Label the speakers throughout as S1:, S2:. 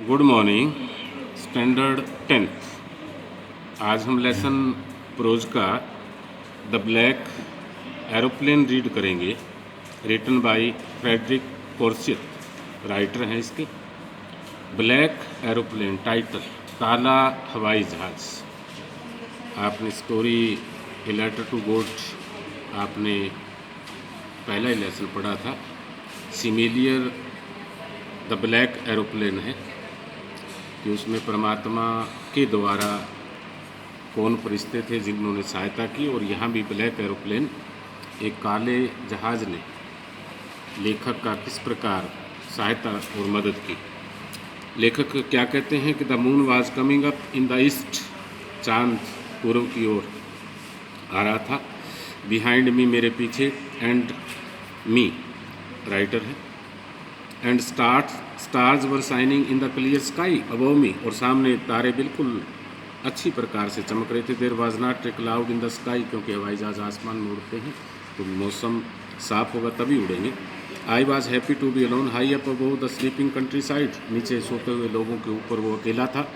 S1: Good morning. Standard 10th। आज हम lesson prose का द ब्लैक एरोप्लेन रीड करेंगे। Written by Frederick Forsyth, writer हैं इसके। ब्लैक एरोप्लेन टाइटल, काला हवाई जहाज। आपने story a letter to God आपने पहला ही लेसन पढ़ा था। सिमिलियर द ब्लैक एरोप्लेन है कि उसमें परमात्मा के द्वारा कौन फरिश्ते थे जिन्होंने सहायता की, और यहाँ भी ब्लैक एरोप्लेन एक काले जहाज़ ने लेखक का किस प्रकार सहायता और मदद की। लेखक क्या कहते हैं कि the moon was coming up in the east, चांद पूर्व की ओर आ रहा था। बिहाइंड मी, मेरे पीछे, एंड मी, राइटर है, and stars were shining in the clear sky above मी, और सामने तारे बिल्कुल अच्छी प्रकार से चमक रहे थे। There was not a cloud in the sky, क्योंकि हवाई जहाज आसमान में उड़ते हैं तो मौसम साफ होगा तभी उड़ेंगे। I was happy to be alone high up above the sleeping countryside, नीचे सोते हुए लोगों के ऊपर वो अकेला था।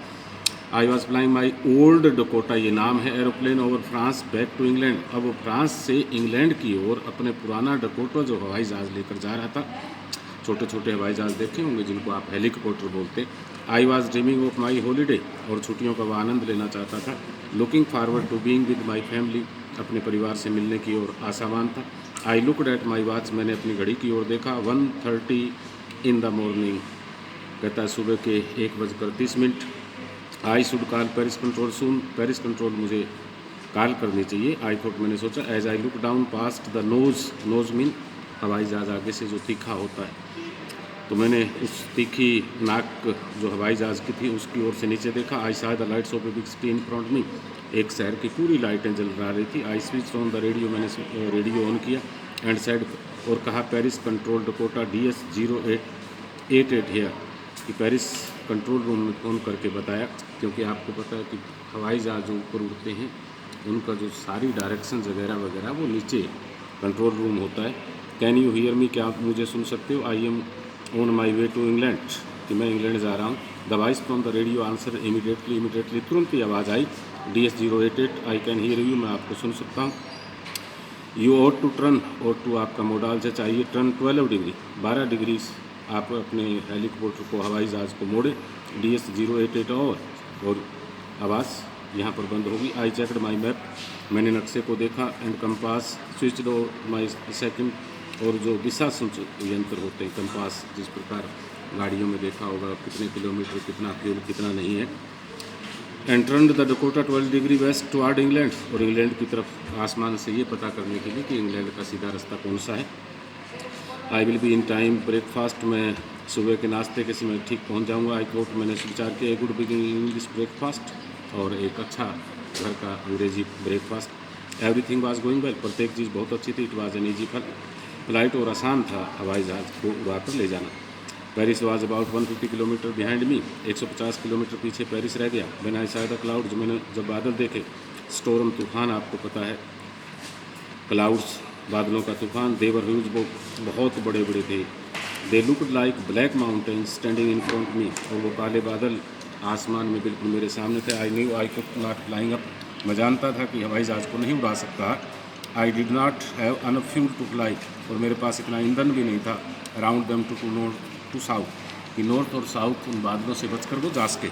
S1: I was flying my old Dakota, ये नाम है aeroplane, over France back to England. अब वो फ्रांस से इंग्लैंड की ओर अपने पुराना डकोटा जो हवाई जहाज़ लेकर जा रहा था। छोटे छोटे हवाई जहाज़ देखे होंगे जिनको आप हेलीकॉप्टर बोलते। I was dreaming of my holiday, और छुट्टियों का वह आनंद लेना चाहता था। Looking forward to being with my family, अपने परिवार से मिलने की ओर आशावान था। I looked at my watch, मैंने अपनी घड़ी की ओर देखा। 1:30 इन द मॉर्निंग, कहता है सुबह के 1:30। I should call Paris control soon, Paris control मुझे कॉल करनी चाहिए। आई थॉट, मैंने सोचा। As I look down past the nose, nose mean हवाई जहाज़ आगे से जो तीखा होता है, तो मैंने उस तीखी नाक जो हवाई जहाज़ की थी उसकी ओर से नीचे देखा। I saw the lights of a big city in front me, एक शहर की पूरी लाइटें जल रही थी। I switch on the radio, मैंने रेडियो ऑन किया। एंड सेड, और कहा, Paris control Dakota DS 0888 here, कि पेरिस कंट्रोल रूम में फ़ोन करके बताया, क्योंकि आपको पता है कि हवाई जहाज़ जो ऊपर उड़ते हैं उनका जो सारी डायरेक्शन वगैरह वगैरह वो नीचे कंट्रोल रूम होता है। कैन यू हियर मी, क्या आप मुझे सुन सकते हो? I am on my way to England, कि मैं इंग्लैंड जा रहा हूँ। The voice from the radio answer immediately, तुरंत ही आवाज़ आई। DS 088, I can hear you, मैं आपको सुन सकता हूँ। यू ऑट टू टर्न, और टू आपका मोडाल से चाहिए, टर्न 12 डिग्री, 12 डिग्री आप अपने हेलीकॉप्टर को, हवाई जहाज़ को मोड़े। DS 088 और आवाज़ यहाँ पर बंद होगी। आई चेकड माई मैप, मैंने नक्शे को देखा। And compass switched my second, और जो दिशा सूचक यंत्र होते हैं कंपास, जिस प्रकार गाड़ियों में देखा होगा कितने किलोमीटर, कितना फ्यूल, कितना नहीं है। And turned the Dakota 12 degree west toward England, और इंग्लैंड की तरफ आसमान से ये पता करने के लिए कि इंग्लैंड का सीधा रास्ता कौन सा है। I will be in time breakfast, मैं सुबह के नाश्ते के समय ठीक पहुंच जाऊंगा। आई थॉट, मैंने विचार किया, गुड बिगिनिंग इंग्लिश ब्रेकफास्ट, और एक अच्छा घर का अंग्रेजी breakfast. Everything was going well, प्रत्येक चीज़ बहुत अच्छी थी। It was an easy flight, और आसान था हवाई जहाज़ को उड़ाकर ले जाना। Paris was about 150 kilometre behind me, 150 kilometre पीछे पेरिस रह गया। When I saw the cloud, जब बादल देखे, स्टोर्म तूफान, आपको पता है क्लाउड्स बादलों का तूफान। देवर ह्यूज, बहुत बड़े बड़े थे। They looked like black mountains standing in front me, और वो काले बादल आसमान में बिल्कुल मेरे सामने थे। I knew I could not flying up, मैं जानता था कि हवाई जहाज़ को नहीं उड़ा सकता। I did not have enough fuel to fly, और मेरे पास इतना ईंधन भी नहीं था। Around them to north to south, कि नॉर्थ और साउथ उन बादलों से बचकर वो जा सके।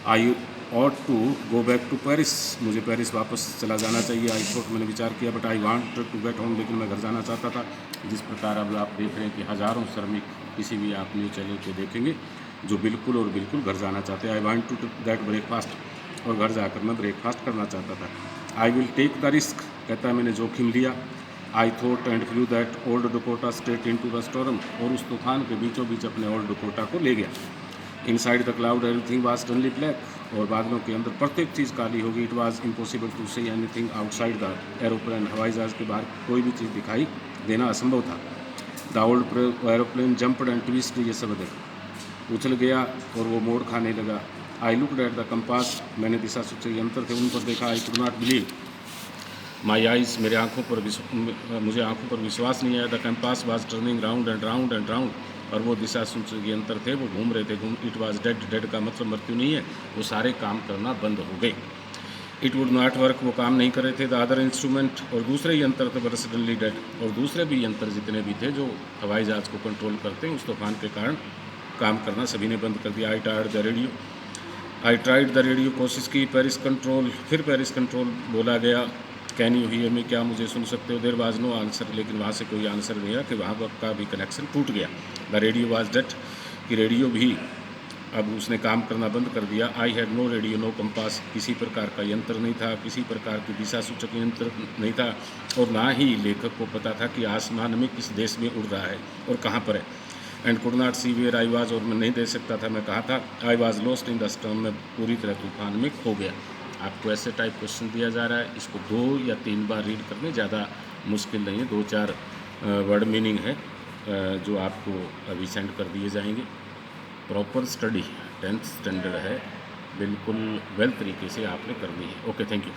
S1: I ought to go back to Paris, मुझे पेरिस वापस चला जाना चाहिए। आई थॉट, मैंने विचार किया। But I want to get home, लेकिन मैं घर जाना चाहता था। जिस प्रकार अब आप देख रहे हैं कि हज़ारों श्रमिक किसी भी आप न्यूज़ चैनल पे देखेंगे जो बिल्कुल और बिल्कुल घर जाना चाहते हैं। I want to that breakfast, और घर जाकर मैं ब्रेकफास्ट करना चाहता था। I will take the risk, कहता है मैंने जोखिम लिया। I thought and flew that old Dakota straight into the storm, और उस तूफान के बीचों बीच अपने ओल्ड डकोटा को ले गया। Inside the cloud everything was suddenly black, और बादलों के अंदर प्रत्येक चीज़ काली होगी। It was impossible to see anything outside the aeroplane, हवाई जहाज़ के बाहर कोई भी चीज़ दिखाई देना असंभव था। The old aeroplane jumped and twisted, ये सब देखो, उछल गया और वो मोड़ खाने लगा। I looked at the compass, मैंने दिशा सूचक यंत्र थे उन पर देखा। I could not believe my eyes, मुझे आंखों पर विश्वास नहीं आया। The compass was turning round and round and round, और वो दिशा सूचक यंत्र थे वो घूम रहे थे। इट वॉज डेड, डेड का मतलब मृत्यु नहीं है, वो सारे काम करना बंद हो गए। इट वुड नॉट वर्क, वो काम नहीं कर रहे थे। द अदर इंस्ट्रूमेंट, और दूसरे यंत्र थे वर सडनली डेड, और दूसरे भी यंत्र जितने भी थे जो हवाई जहाज़ को कंट्रोल करते हैं उस तूफान के कारण काम करना सभी ने बंद कर दिया। आई ट्राइड द रेडियो, कोशिश की। पेरिस कंट्रोल, फिर पेरिस कंट्रोल बोला गया। कैन यू हियर मी, क्या मुझे सुन सकते हो? देयर वाज नो आंसर, लेकिन वहाँ से कोई आंसर नहीं आया कि वहाँ का भी कनेक्शन टूट गया। द रेडियो वाज डेड, कि रेडियो भी अब उसने काम करना बंद कर दिया। I had no radio no compass, किसी प्रकार का यंत्र नहीं था, किसी प्रकार की दिशा सूचक यंत्र नहीं था, और ना ही लेखक को पता था कि आसमान में किस देश में उड़ रहा है और कहाँ पर है। And could not see where I was, और मैं नहीं देख सकता था मैं कहाँ था। I was lost in the storm, में पूरी तरह तूफान में खो गया। आपको ऐसे टाइप क्वेश्चन दिया जा रहा है, इसको 2 या 3 बार रीड करने, ज़्यादा मुश्किल नहीं है। 2-4 वर्ड मीनिंग है जो आपको अभी सेंड कर दिए जाएंगे। प्रॉपर स्टडी 10th स्टैंडर्ड है, बिल्कुल वेल तरीके से आपने करनी है। Okay, thank you.